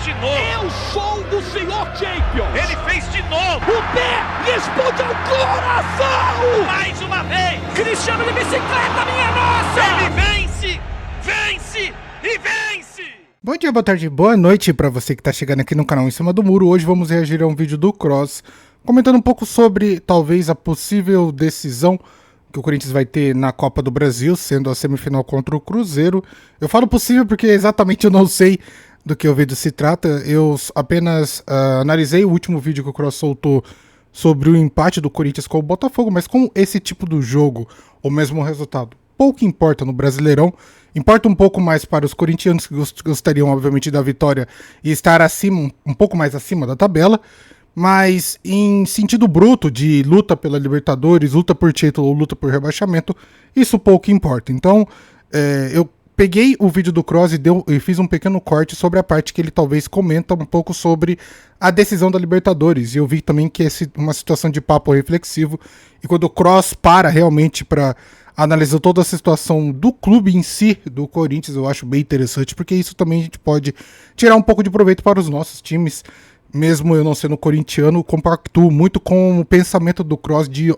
de novo. Eu sou o senhor Champions. Ele fez de novo. O pé responde ao coração. Mais uma vez. Cristiano de bicicleta, minha nossa. Ele vence, vence e vence. Bom dia, boa tarde, boa noite pra você que tá chegando aqui no canal Em Cima do Muro. Hoje vamos reagir a um vídeo do Kroos, comentando um pouco sobre, talvez, a possível decisão que o Corinthians vai ter na Copa do Brasil, sendo a semifinal contra o Cruzeiro. Eu falo possível porque exatamente eu não sei do que o vídeo se trata. Eu apenas analisei o último vídeo que o Kroos soltou sobre o empate do Corinthians com o Botafogo, mas como esse tipo do jogo, ou mesmo o resultado, pouco importa no Brasileirão, importa um pouco mais para os corintianos que gostariam, obviamente, da vitória e estar acima, um pouco mais acima da tabela, mas em sentido bruto de luta pela Libertadores, luta por título ou luta por rebaixamento, isso pouco importa. Então, eu peguei o vídeo do Kroos e fiz um pequeno corte sobre a parte que ele talvez comenta um pouco sobre a decisão da Libertadores. E eu vi também que é uma situação de papo reflexivo, e quando o Kroos para realmente para analisar toda a situação do clube em si, do Corinthians, eu acho bem interessante, porque isso também a gente pode tirar um pouco de proveito para os nossos times. Mesmo eu não sendo corintiano, compactuo muito com o pensamento do Kroos de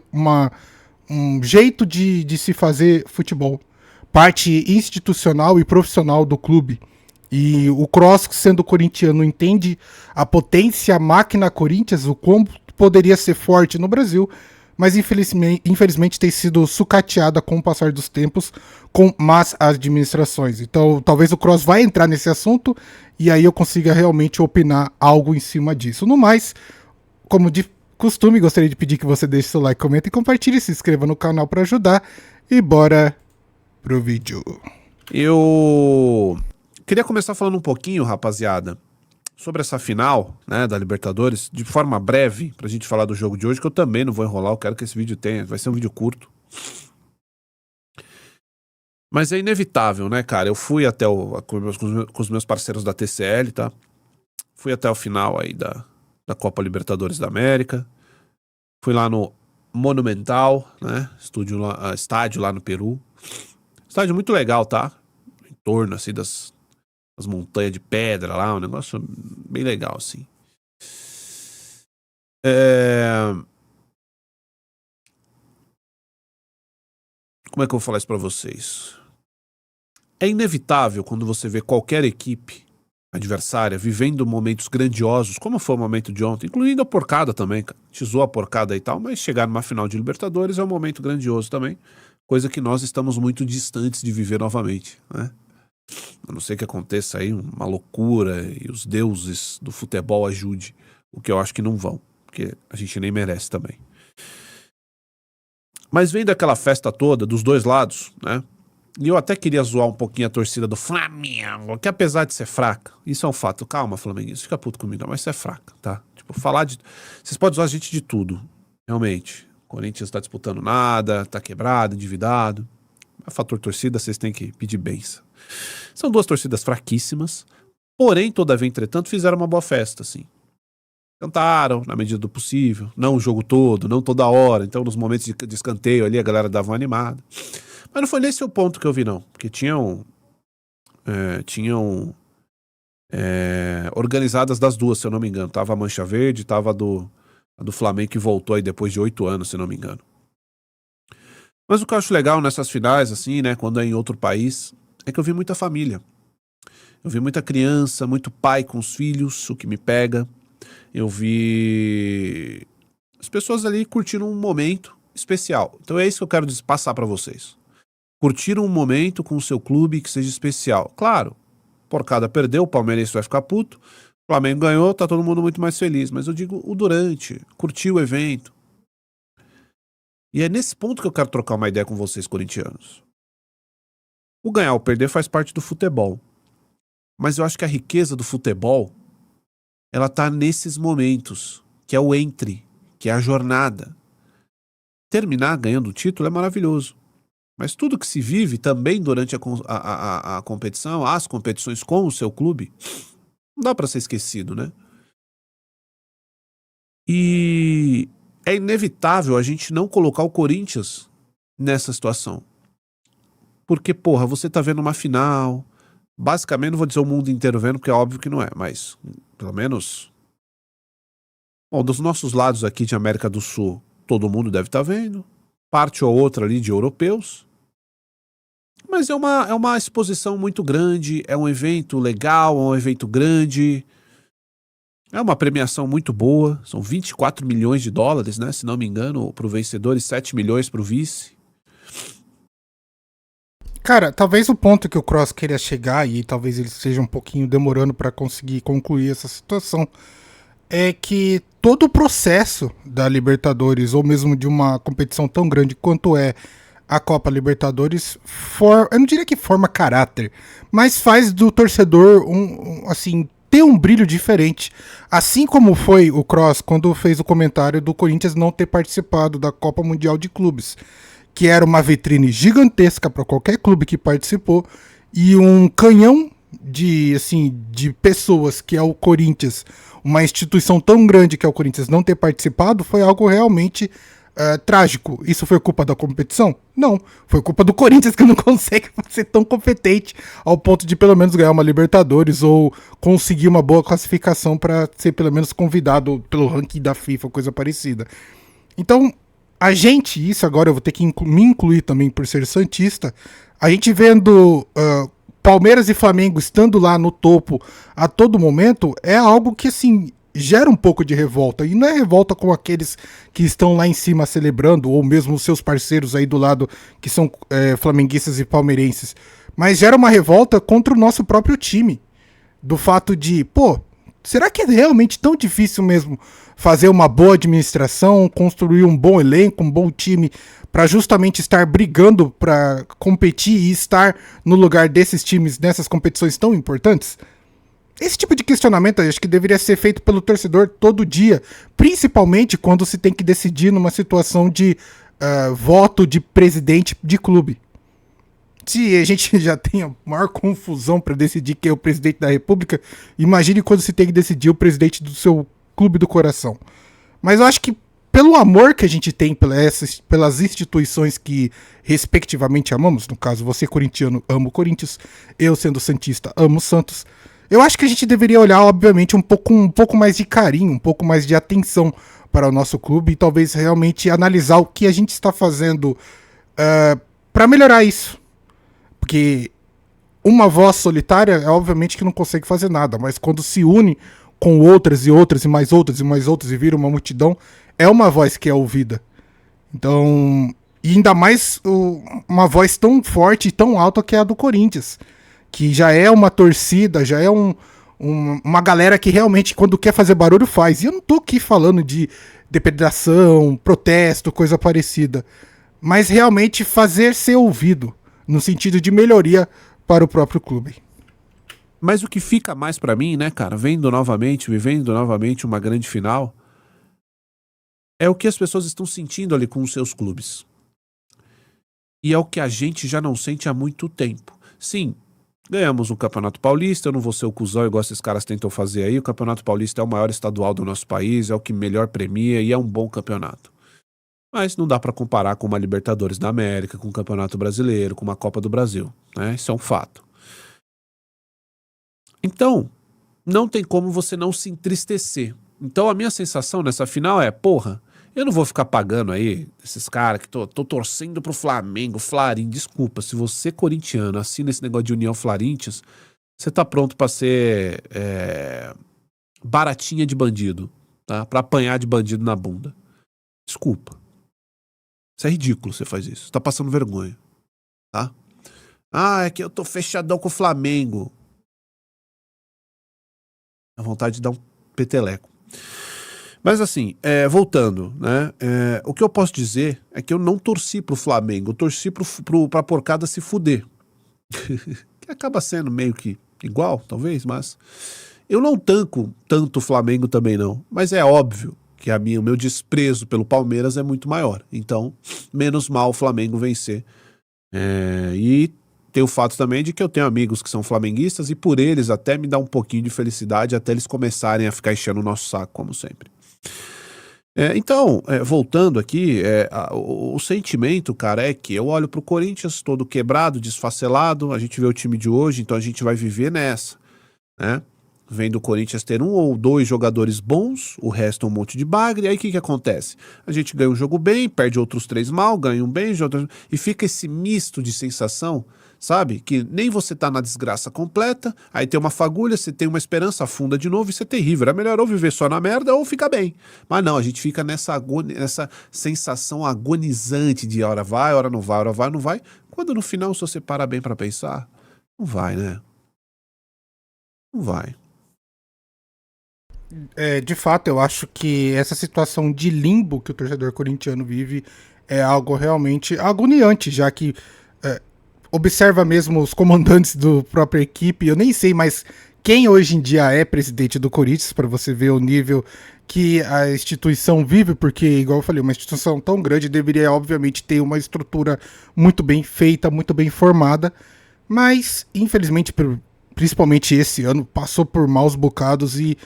um jeito de se fazer futebol. Parte institucional e profissional do clube. E o Kroos, sendo corintiano, entende a potência, a máquina Corinthians, o quão poderia ser forte no Brasil, mas infelizmente tem sido sucateada com o passar dos tempos, com más administrações. Então talvez o Kroos vai entrar nesse assunto e aí eu consiga realmente opinar algo em cima disso. No mais, como de costume, gostaria de pedir que você deixe seu like, comenta e compartilhe, se inscreva no canal para ajudar e bora pro vídeo. Eu queria começar falando um pouquinho, rapaziada, sobre essa final, né, da Libertadores, de forma breve, pra gente falar do jogo de hoje, que eu também não vou enrolar, eu quero que esse vídeo tenha, vai ser um vídeo curto. Mas é inevitável, né, cara? Eu fui até com os meus parceiros da TCL, tá? Fui até o final aí da Copa Libertadores da América. Fui lá no Monumental, né? Estádio lá no Peru. Estádio muito legal, tá? Em torno, assim, das montanhas de pedra lá, um negócio bem legal, assim. Como é que eu vou falar isso pra vocês? É inevitável quando você vê qualquer equipe adversária vivendo momentos grandiosos, como foi o momento de ontem, incluindo a porcada também, cara. A gente zoou a porcada e tal, mas chegar numa final de Libertadores é um momento grandioso também, coisa que nós estamos muito distantes de viver novamente, né? A não ser que aconteça aí uma loucura e os deuses do futebol ajude, o que eu acho que não vão, porque a gente nem merece também. Mas vem daquela festa toda, dos dois lados, né? E eu até queria zoar um pouquinho a torcida do Flamengo, que apesar de ser fraca, isso é um fato, calma, flamenguista, fica puto comigo, não, mas isso é fraca, tá? Tipo, vocês podem zoar a gente de tudo, realmente. O Corinthians tá disputando nada, tá quebrado, endividado. A fator torcida, vocês têm que pedir bênção. São duas torcidas fraquíssimas, porém, todavia, entretanto, fizeram uma boa festa, assim. Cantaram na medida do possível, não o jogo todo, não toda hora, então nos momentos de escanteio ali a galera dava uma animada. Mas não foi nesse o ponto que eu vi, não, porque tinham organizadas das duas, se eu não me engano. Tava a Mancha Verde, tava a do Flamengo, que voltou aí depois de 8 anos, se não me engano. Mas o que eu acho legal nessas finais, assim, né, quando é em outro país, é que eu vi muita família. Eu vi muita criança, muito pai com os filhos, o que me pega. Eu vi as pessoas ali curtindo um momento especial. Então é isso que eu quero passar pra vocês. Curtir um momento com o seu clube que seja especial. Claro, porcada perdeu, o Palmeiras vai ficar puto, o Flamengo ganhou, tá todo mundo muito mais feliz. Mas eu digo o durante, curtir o evento. E é nesse ponto que eu quero trocar uma ideia com vocês, corintianos. O ganhar ou perder faz parte do futebol. Mas eu acho que a riqueza do futebol, ela tá nesses momentos, que é o entre, que é a jornada. Terminar ganhando o título é maravilhoso. Mas tudo que se vive também durante a competição, as competições com o seu clube, não dá para ser esquecido, né? E é inevitável a gente não colocar o Corinthians nessa situação. Porque, porra, você tá vendo uma final, Basicamente, não vou dizer o mundo inteiro vendo, porque é óbvio que não é, mas pelo menos... Bom, dos nossos lados aqui de América do Sul, todo mundo deve estar vendo. Parte ou outra ali de europeus. Mas é uma exposição muito grande, é um evento legal, é um evento grande. É uma premiação muito boa, são 24 milhões de dólares, né? Se não me engano, para o vencedor e 7 milhões para o vice. Cara, talvez o ponto que o Cross queria chegar, e talvez ele esteja um pouquinho demorando para conseguir concluir essa situação, é que todo o processo da Libertadores, ou mesmo de uma competição tão grande quanto é a Copa Libertadores, eu não diria que forma caráter, mas faz do torcedor assim, ter um brilho diferente. Assim como foi o Cross quando fez o comentário do Corinthians não ter participado da Copa Mundial de Clubes, que era uma vitrine gigantesca para qualquer clube que participou, e um canhão de pessoas que é o Corinthians, uma instituição tão grande que é o Corinthians, não ter participado, foi algo realmente trágico. Isso foi culpa da competição? Não. Foi culpa do Corinthians, que não consegue ser tão competente ao ponto de pelo menos ganhar uma Libertadores ou conseguir uma boa classificação para ser pelo menos convidado pelo ranking da FIFA, coisa parecida. Então, a gente, isso agora eu vou ter que me incluir também por ser santista, a gente vendo Palmeiras e Flamengo estando lá no topo a todo momento, é algo que, assim, gera um pouco de revolta. E não é revolta com aqueles que estão lá em cima celebrando, ou mesmo os seus parceiros aí do lado, que são flamenguistas e palmeirenses, mas gera uma revolta contra o nosso próprio time. Do fato de, pô, será que é realmente tão difícil mesmo fazer uma boa administração, construir um bom elenco, um bom time, para justamente estar brigando para competir e estar no lugar desses times nessas competições tão importantes? Esse tipo de questionamento eu acho que deveria ser feito pelo torcedor todo dia, principalmente quando se tem que decidir numa situação de voto de presidente de clube. Se a gente já tem a maior confusão para decidir quem é o presidente da república, imagine quando se tem que decidir o presidente do seu clube do coração. Mas eu acho que pelo amor que a gente tem pelas instituições que respectivamente amamos, no caso você corintiano ama o Corinthians, eu sendo santista amo o Santos, eu acho que a gente deveria olhar obviamente um pouco mais de carinho, um pouco mais de atenção para o nosso clube e talvez realmente analisar o que a gente está fazendo para melhorar isso. Porque uma voz solitária é obviamente que não consegue fazer nada, mas quando se une com outras e outras e mais outras e mais outras e vira uma multidão, é uma voz que é ouvida. Então, e ainda mais uma voz tão forte e tão alta que é a do Corinthians, que já é uma torcida, já é uma galera que realmente quando quer fazer barulho faz. E eu não tô aqui falando de depredação, protesto, coisa parecida, mas realmente fazer ser ouvido, no sentido de melhoria para o próprio clube. Mas o que fica mais pra mim, né, cara, vivendo novamente uma grande final, é o que as pessoas estão sentindo ali com os seus clubes. E é o que a gente já não sente há muito tempo. Sim, ganhamos o Campeonato Paulista, eu não vou ser o cuzão igual esses caras tentam fazer aí, o Campeonato Paulista é o maior estadual do nosso país, é o que melhor premia e é um bom campeonato. Mas não dá pra comparar com uma Libertadores da América, com o Campeonato Brasileiro, com uma Copa do Brasil, né? Isso é um fato. Então, não tem como você não se entristecer. Então a minha sensação nessa final é, porra, eu não vou ficar pagando aí esses caras que tô torcendo pro Flamengo, Flarin, desculpa, se você corintiano assina esse negócio de União Flaríntios, você tá pronto pra ser baratinha de bandido, tá? Pra apanhar de bandido na bunda. Desculpa. Isso é ridículo, você faz isso. Você tá passando vergonha, tá? Ah, é que eu tô fechadão com o Flamengo. A vontade de dar um peteleco. Mas assim, voltando, né? O que eu posso dizer é que eu não torci pro Flamengo, eu torci pra porcada se fuder. Que acaba sendo meio que igual, talvez, mas eu não tanco tanto o Flamengo também não. Mas é óbvio que o meu desprezo pelo Palmeiras é muito maior. Então, menos mal o Flamengo vencer. E tem o fato também de que eu tenho amigos que são flamenguistas e por eles até me dá um pouquinho de felicidade até eles começarem a ficar enchendo o nosso saco, como sempre. Então, voltando aqui, o sentimento, cara, é que eu olho pro Corinthians todo quebrado, desfacelado, a gente vê o time de hoje, então a gente vai viver nessa, né? Vendo o Corinthians ter um ou dois jogadores bons, o resto é um monte de bagre, aí o que que acontece? A gente ganha um jogo bem, perde outros três mal, ganha um bem, e fica esse misto de sensação, sabe? Que nem você tá na desgraça completa, aí tem uma fagulha, você tem uma esperança, afunda de novo, isso é terrível. Era melhor ou viver só na merda ou ficar bem. Mas não, a gente fica nessa sensação agonizante de hora vai, hora não vai, hora vai, não vai. Quando no final, se você para bem pra pensar, não vai, né? Não vai. De fato, eu acho que essa situação de limbo que o torcedor corintiano vive é algo realmente agoniante, já que observa mesmo os comandantes do própria equipe. Eu nem sei mais quem hoje em dia é presidente do Corinthians, para você ver o nível que a instituição vive, porque, igual eu falei, uma instituição tão grande deveria, obviamente, ter uma estrutura muito bem feita, muito bem formada, mas, infelizmente, principalmente esse ano, passou por maus bocados e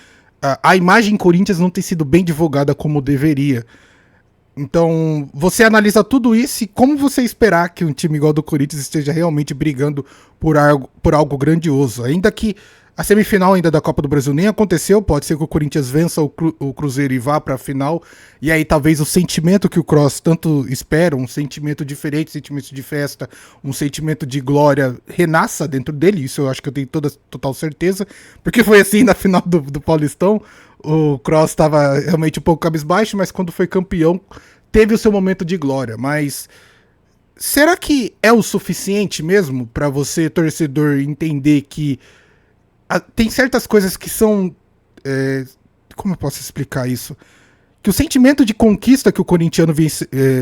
a imagem Corinthians não tem sido bem divulgada como deveria. Então, você analisa tudo isso e como você esperar que um time igual do Corinthians esteja realmente brigando por algo grandioso. Ainda que a semifinal ainda da Copa do Brasil nem aconteceu, pode ser que o Corinthians vença o Cruzeiro e vá para a final, e aí talvez o sentimento que o Cross tanto espera, um sentimento diferente, um sentimento de festa, um sentimento de glória, renasça dentro dele. Isso eu acho que eu tenho total certeza, porque foi assim na final do Paulistão. O Cross estava realmente um pouco cabisbaixo, mas quando foi campeão, teve o seu momento de glória. Mas será que é o suficiente mesmo para você, torcedor, entender que tem certas coisas que são... como eu posso explicar isso? Que o sentimento de conquista que o corintiano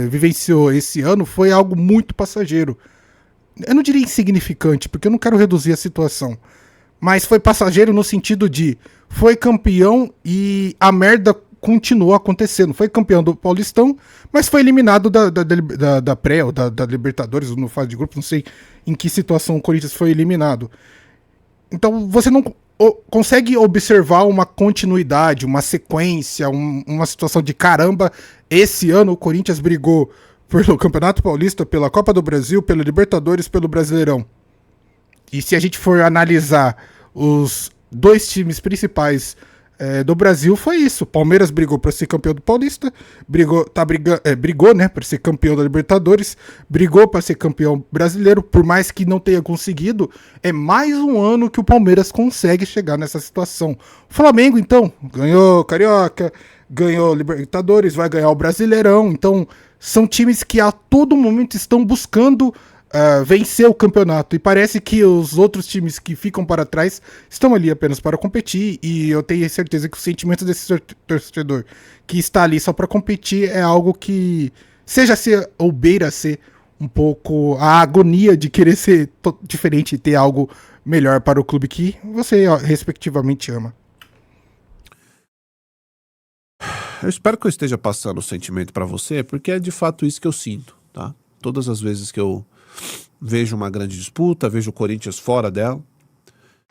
vivenciou esse ano foi algo muito passageiro. Eu não diria insignificante, porque eu não quero reduzir a situação. Mas foi passageiro no sentido de foi campeão e a merda continuou acontecendo. Foi campeão do Paulistão, mas foi eliminado da pré ou da Libertadores, ou no fase de grupo, não sei em que situação o Corinthians foi eliminado. Então você não consegue observar uma continuidade, uma sequência, uma situação de caramba. Esse ano o Corinthians brigou pelo Campeonato Paulista, pela Copa do Brasil, pela Libertadores, pelo Brasileirão. E se a gente for analisar os dois times principais do Brasil, foi isso. O Palmeiras brigou para ser campeão do Paulista, brigou, né, para ser campeão da Libertadores, brigou para ser campeão brasileiro, por mais que não tenha conseguido, é mais um ano que o Palmeiras consegue chegar nessa situação. O Flamengo, então, ganhou Carioca, ganhou Libertadores, vai ganhar o Brasileirão. Então, são times que a todo momento estão buscando vencer o campeonato, e parece que os outros times que ficam para trás estão ali apenas para competir, e eu tenho certeza que o sentimento desse torcedor que está ali só para competir é algo que seja ser ou beira ser um pouco a agonia de querer ser diferente e ter algo melhor para o clube que você respectivamente ama. Eu espero que eu esteja passando o sentimento para você, porque é de fato isso que eu sinto, tá? Todas as vezes que eu vejo uma grande disputa, vejo o Corinthians fora dela,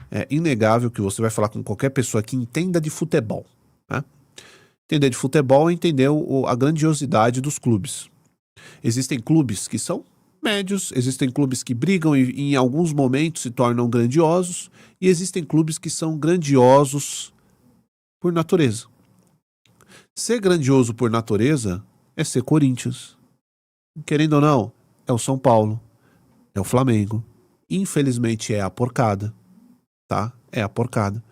é inegável que você vai falar com qualquer pessoa que entenda de futebol, né? Entender de futebol é entender a grandiosidade dos clubes. Existem clubes que são médios, existem clubes que brigam e em alguns momentos se tornam grandiosos, e existem clubes que são grandiosos por natureza. Ser grandioso por natureza é ser Corinthians. Querendo ou não, é o São Paulo, é o Flamengo. Infelizmente é a porcada, tá? É a porcada.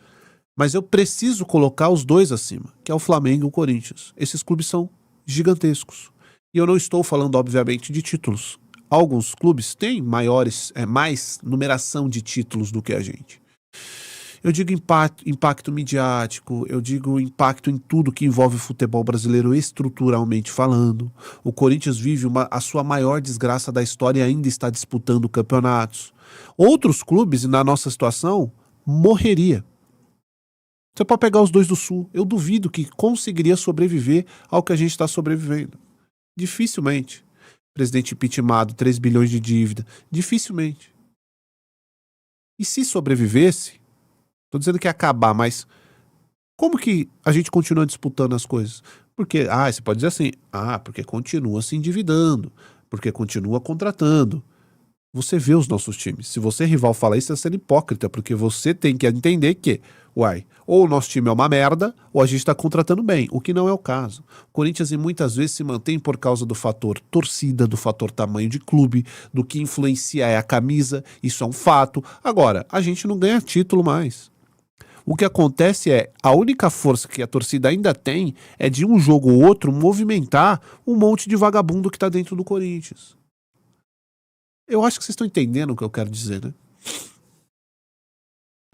Mas eu preciso colocar os dois acima, que é o Flamengo e o Corinthians. Esses clubes são gigantescos. E eu não estou falando, obviamente, de títulos. Alguns clubes têm mais numeração de títulos do que a gente. Eu digo impacto midiático, eu digo impacto em tudo que envolve o futebol brasileiro estruturalmente falando. O Corinthians vive a sua maior desgraça da história e ainda está disputando campeonatos. Outros clubes, na nossa situação, morreria. Você pode pegar os dois do Sul. Eu duvido que conseguiria sobreviver ao que a gente está sobrevivendo. Dificilmente. Presidente impeachmentado, 3 bilhões de dívida. Dificilmente. E se sobrevivesse... Tô dizendo que ia acabar, mas como que a gente continua disputando as coisas? Porque, você pode dizer assim, porque continua se endividando, porque continua contratando. Você vê os nossos times. Se você rival fala isso, é sendo hipócrita, porque você tem que entender que, ou o nosso time é uma merda, ou a gente está contratando bem, o que não é o caso. O Corinthians muitas vezes se mantém por causa do fator torcida, do fator tamanho de clube, do que influencia é a camisa, isso é um fato. Agora, a gente não ganha título mais. O que acontece é, a única força que a torcida ainda tem é de um jogo ou outro movimentar um monte de vagabundo que está dentro do Corinthians. Eu acho que vocês estão entendendo o que eu quero dizer, né?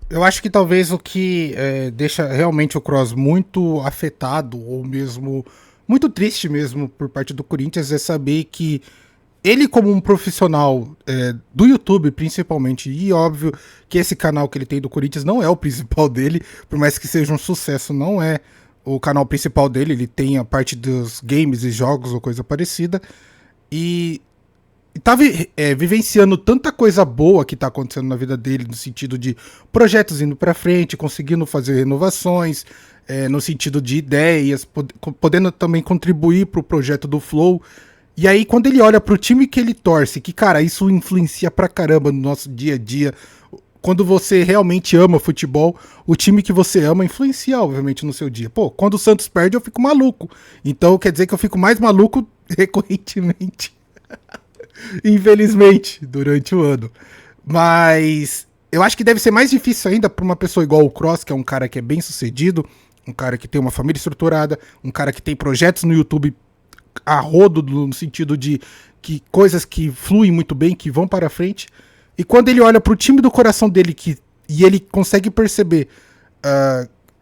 Eu acho que talvez o que deixa realmente o Kroos muito afetado, ou mesmo muito triste mesmo por parte do Corinthians, é saber que ele, como um profissional do YouTube principalmente, e óbvio que esse canal que ele tem do Corinthians não é o principal dele, por mais que seja um sucesso, não é o canal principal dele, ele tem a parte dos games e jogos ou coisa parecida, e tá vivenciando tanta coisa boa que tá acontecendo na vida dele, no sentido de projetos indo pra frente, conseguindo fazer renovações, no sentido de ideias, podendo também contribuir pro projeto do Flow. E aí, quando ele olha pro time que ele torce, que, cara, isso influencia pra caramba no nosso dia a dia. Quando você realmente ama futebol, o time que você ama influencia, obviamente, no seu dia. Pô, quando o Santos perde, eu fico maluco. Então, quer dizer que eu fico mais maluco recorrentemente. Infelizmente, durante o ano. Mas eu acho que deve ser mais difícil ainda para uma pessoa igual o Kroos, que é um cara que é bem sucedido, um cara que tem uma família estruturada, um cara que tem projetos no YouTube a rodo, no sentido de que coisas que fluem muito bem, que vão para frente. E quando ele olha pro time do coração dele e ele consegue perceber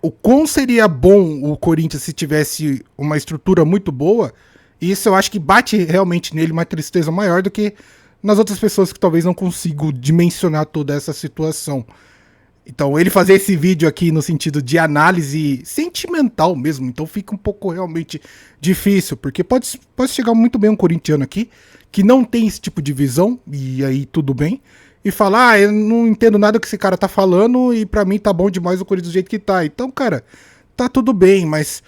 o quão seria bom o Corinthians se tivesse uma estrutura muito boa, isso eu acho que bate realmente nele uma tristeza maior do que nas outras pessoas que talvez não consigam dimensionar toda essa situação. Então ele fazer esse vídeo aqui no sentido de análise sentimental mesmo, então fica um pouco realmente difícil, porque pode chegar muito bem um corintiano aqui, que não tem esse tipo de visão, e aí tudo bem, e falar, eu não entendo nada que esse cara tá falando, e pra mim tá bom demais o Corinthians do jeito que tá. Então, cara, tá tudo bem, mas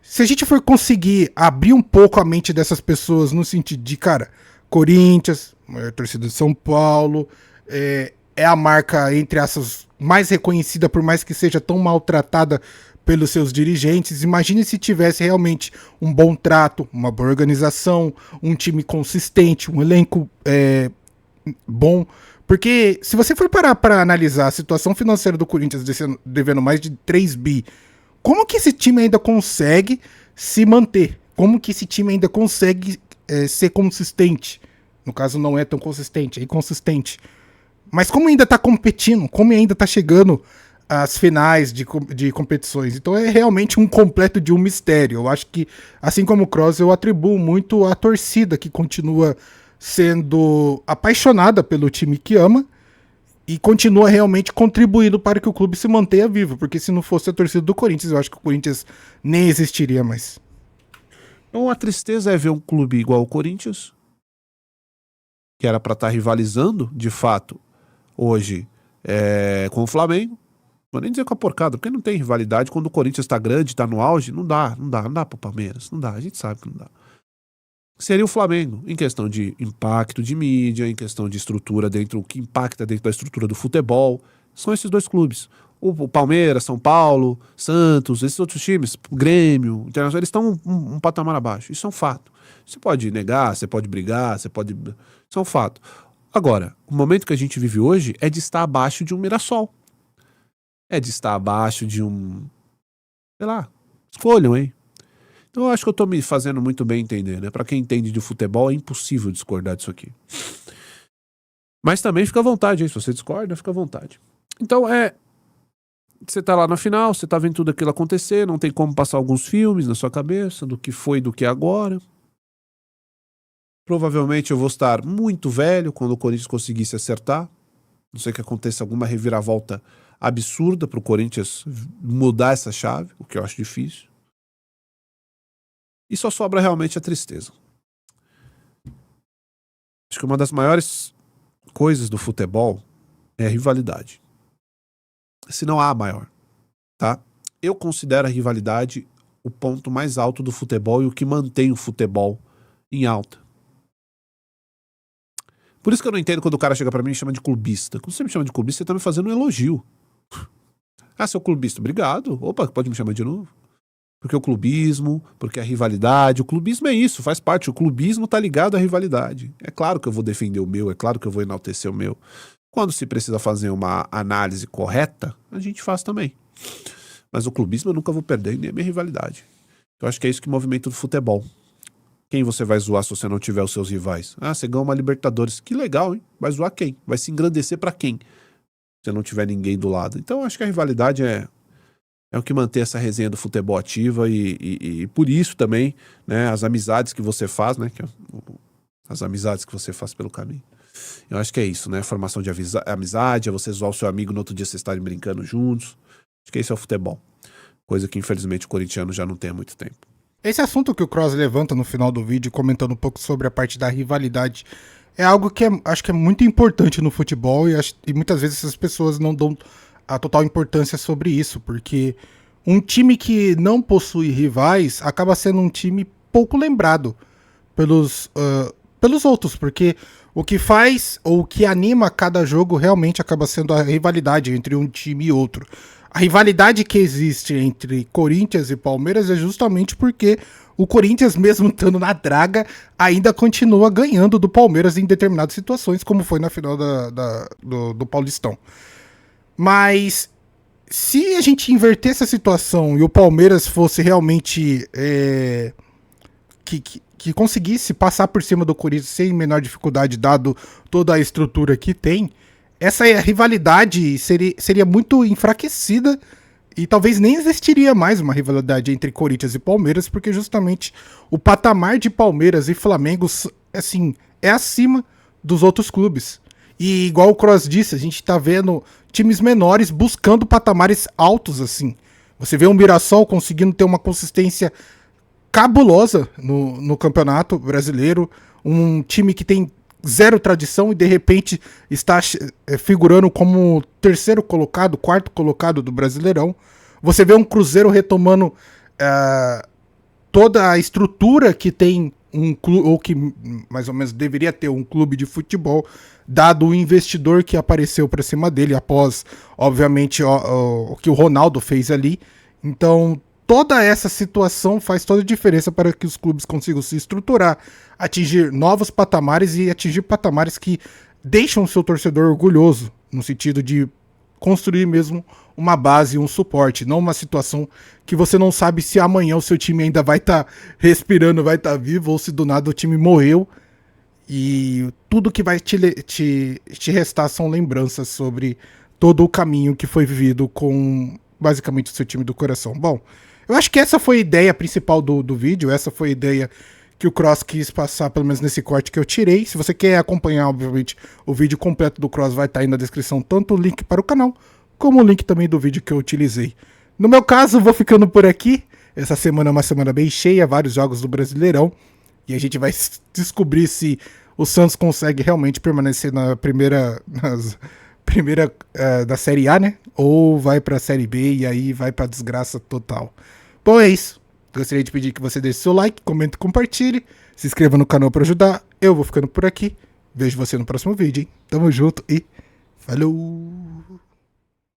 se a gente for conseguir abrir um pouco a mente dessas pessoas no sentido de, cara, Corinthians, maior torcida de São Paulo, é a marca, entre essas, mais reconhecida, por mais que seja tão maltratada pelos seus dirigentes. Imagine se tivesse realmente um bom trato, uma boa organização, um time consistente, um elenco bom. Porque se você for parar para analisar a situação financeira do Corinthians devendo mais de 3 bi, como que esse time ainda consegue se manter? Como que esse time ainda consegue ser consistente? No caso, não é tão consistente, é inconsistente. Mas como ainda tá competindo, como ainda tá chegando às finais de competições. Então é realmente um completo de um mistério. Eu acho que, assim como o Kroos, eu atribuo muito à torcida que continua sendo apaixonada pelo time que ama e continua realmente contribuindo para que o clube se mantenha vivo. Porque se não fosse a torcida do Corinthians, eu acho que o Corinthians nem existiria mais. Então a tristeza é ver um clube igual o Corinthians, que era para estar rivalizando, de fato, hoje com o Flamengo. Vou nem dizer com a porcada, porque não tem rivalidade. Quando o Corinthians tá grande, tá no auge, não dá pro Palmeiras, não dá, a gente sabe que não dá. Seria o Flamengo, em questão de impacto de mídia, em questão de estrutura o que impacta dentro da estrutura do futebol, são esses dois clubes. O Palmeiras, São Paulo, Santos, esses outros times, o Grêmio, Internacional, eles estão um patamar abaixo, isso é um fato. Você pode negar, você pode brigar, isso é um fato. Agora, o momento que a gente vive hoje é de estar abaixo de um Mirassol. É de estar abaixo de um... sei lá, escolham, hein? Então eu acho que eu tô me fazendo muito bem entender, né? Pra quem entende de futebol, é impossível discordar disso aqui. Mas também fica à vontade, hein? Se você discorda, fica à vontade. Então você tá lá na final, você tá vendo tudo aquilo acontecer, não tem como passar alguns filmes na sua cabeça, do que foi, do que é agora. Provavelmente eu vou estar muito velho quando o Corinthians conseguir se acertar. Não sei que aconteça alguma reviravolta absurda pro Corinthians mudar essa chave, o que eu acho difícil. E só sobra realmente a tristeza. Acho que uma das maiores coisas do futebol é a rivalidade. Se não há a maior, tá? Eu considero a rivalidade o ponto mais alto do futebol e o que mantém o futebol em alta. Por isso que eu não entendo quando o cara chega pra mim e me chama de clubista. Quando você me chama de clubista, você tá me fazendo um elogio. Ah, seu clubista, obrigado. Opa, pode me chamar de novo. Porque o clubismo, porque a rivalidade, o clubismo é isso, faz parte. O clubismo tá ligado à rivalidade. É claro que eu vou defender o meu, é claro que eu vou enaltecer o meu. Quando se precisa fazer uma análise correta, a gente faz também. Mas o clubismo eu nunca vou perder, nem a minha rivalidade. Eu acho que é isso que movimenta o futebol. Quem você vai zoar se você não tiver os seus rivais? Ah, você ganhou uma Libertadores. Que legal, hein? Vai zoar quem? Vai se engrandecer pra quem? Se não tiver ninguém do lado. Então, acho que a rivalidade é o que mantém essa resenha do futebol ativa e por isso também, né, as amizades que você faz, né, as amizades que você faz pelo caminho. Eu acho que é isso, né, formação de amizade, é você zoar o seu amigo no outro dia vocês estarem brincando juntos. Acho que esse é o futebol. Coisa que, infelizmente, o corintiano já não tem há muito tempo. Esse assunto que o Cross levanta no final do vídeo, comentando um pouco sobre a parte da rivalidade, é algo que acho que é muito importante no futebol e muitas vezes as pessoas não dão a total importância sobre isso, porque um time que não possui rivais acaba sendo um time pouco lembrado pelos outros, porque o que faz ou o que anima cada jogo realmente acaba sendo a rivalidade entre um time e outro. A rivalidade que existe entre Corinthians e Palmeiras é justamente porque o Corinthians, mesmo estando na draga, ainda continua ganhando do Palmeiras em determinadas situações, como foi na final do Paulistão. Mas se a gente inverter essa situação e o Palmeiras fosse realmente que conseguisse passar por cima do Corinthians sem menor dificuldade, dado toda a estrutura que tem, essa rivalidade seria muito enfraquecida e talvez nem existiria mais uma rivalidade entre Corinthians e Palmeiras, porque justamente o patamar de Palmeiras e Flamengo, assim, é acima dos outros clubes. E igual o Cross disse, a gente tá vendo times menores buscando patamares altos, assim. Você vê o Mirassol conseguindo ter uma consistência cabulosa no Campeonato Brasileiro, um time que tem zero tradição e de repente está figurando como terceiro colocado, quarto colocado do Brasileirão. Você vê um Cruzeiro retomando toda a estrutura que tem um clube, ou que mais ou menos deveria ter um clube de futebol, dado o investidor que apareceu para cima dele após, obviamente, o que o Ronaldo fez ali. Então, toda essa situação faz toda a diferença para que os clubes consigam se estruturar, atingir novos patamares e atingir patamares que deixam o seu torcedor orgulhoso, no sentido de construir mesmo uma base, um suporte, não uma situação que você não sabe se amanhã o seu time ainda vai estar respirando, vai estar vivo, ou se do nada o time morreu e tudo que vai te restar são lembranças sobre todo o caminho que foi vivido com basicamente o seu time do coração. Bom, eu acho que essa foi a ideia principal do vídeo, essa foi a ideia que o Cross quis passar, pelo menos nesse corte que eu tirei. Se você quer acompanhar, obviamente, o vídeo completo do Cross vai estar aí na descrição, tanto o link para o canal, como o link também do vídeo que eu utilizei. No meu caso, vou ficando por aqui. Essa semana é uma semana bem cheia, vários jogos do Brasileirão, e a gente vai descobrir se o Santos consegue realmente permanecer na primeira da Série A, né? Ou vai para a Série B e aí vai para desgraça total. Bom, é isso. Gostaria de pedir que você deixe seu like, comente e compartilhe. Se inscreva no canal para ajudar. Eu vou ficando por aqui. Vejo você no próximo vídeo, hein? Tamo junto e falou!